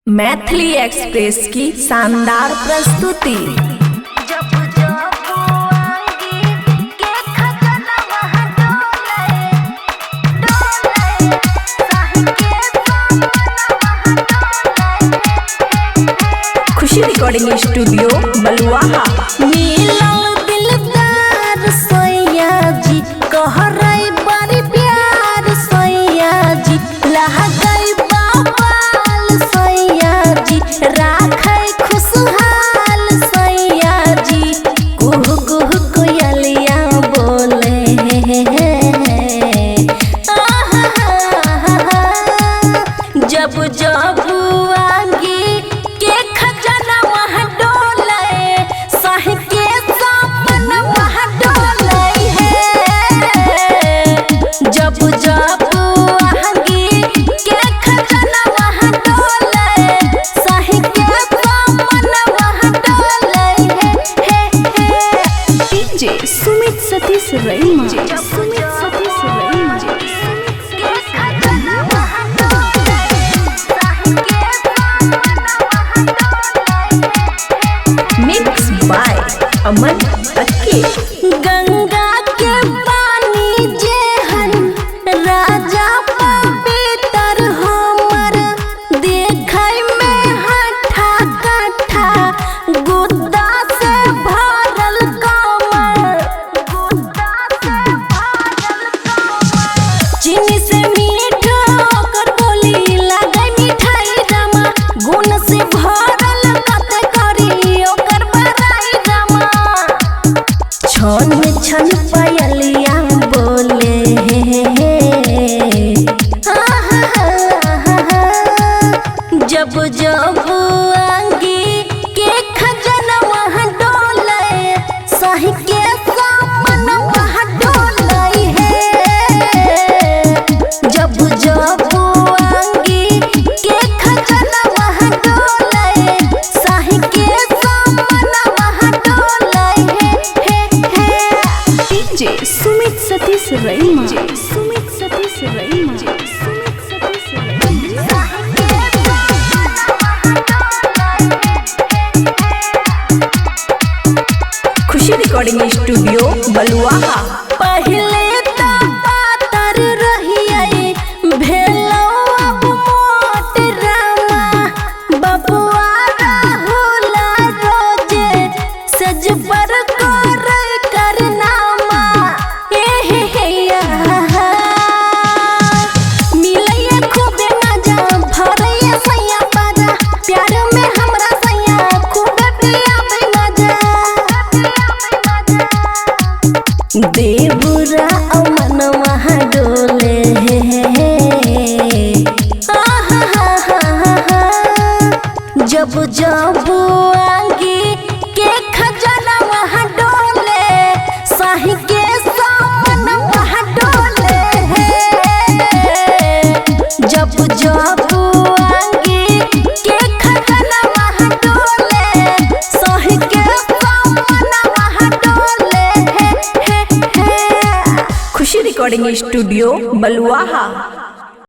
Maithili express की शानदार प्रस्तुति। खुशी रिकॉर्डिंग स्टूडियो बलुआहा। मिलल दिलदार सैया जी कहरई बड़ी प्यार सैया जी लहगई बाबाल सैया जी राखै खुशहाल सैया जी कुहू कुहू कोयलिया बोले जब जब आगे के खजाना वहाँ डोले साहि के सामन वहाँ डोले है जब जब आगे के खजाना वहाँ डोले साहि के सामन वहाँ डोले है DJ Sumit Satish Raima. Sumit Satish Raima. Mix by Aman Akke. Ganga के पानी जेहन राजा पवित्र हमर देखै में हठा कठा गुद्दा से भरल कमर चीनी से मीठ ओकर बोली लागै मिठाई रमा गुण से भरल कत करी ओकर बड़ाई रमा छन छन पायलिया बोले जब जब आगे के खजाना वहाँ डोले साहि के सामन वहाँ डोले है जब जब आगे के खजाना वहाँ डोले साहि के सामन वहाँ डोले है डीजे सुमित सतीश रईमा। सुमित सतीश रईमा। सुमित सतीश रईमा। खुशी रिकॉर्डिंग स्टूडियो बलुआहा। पहले तो पातर रहिए भेलो अब मोट रामा बबुआ राहुल रोजे सज पर करे करनामा मिलैया खूबे मजा भरैया सैया पारा प्यार में हमरा सैया खूबे पिया मजा देवरा अमन वहाँ डोले जब जब आगे के खजाना वहाँ डोले साहि के सामन वहाँ डोले है जब जब आगे के खजाना वहाँ डोले साहि के सामन वहाँ डोले है खुशी रिकॉर्डिंग स्टूडियो बलुआहा।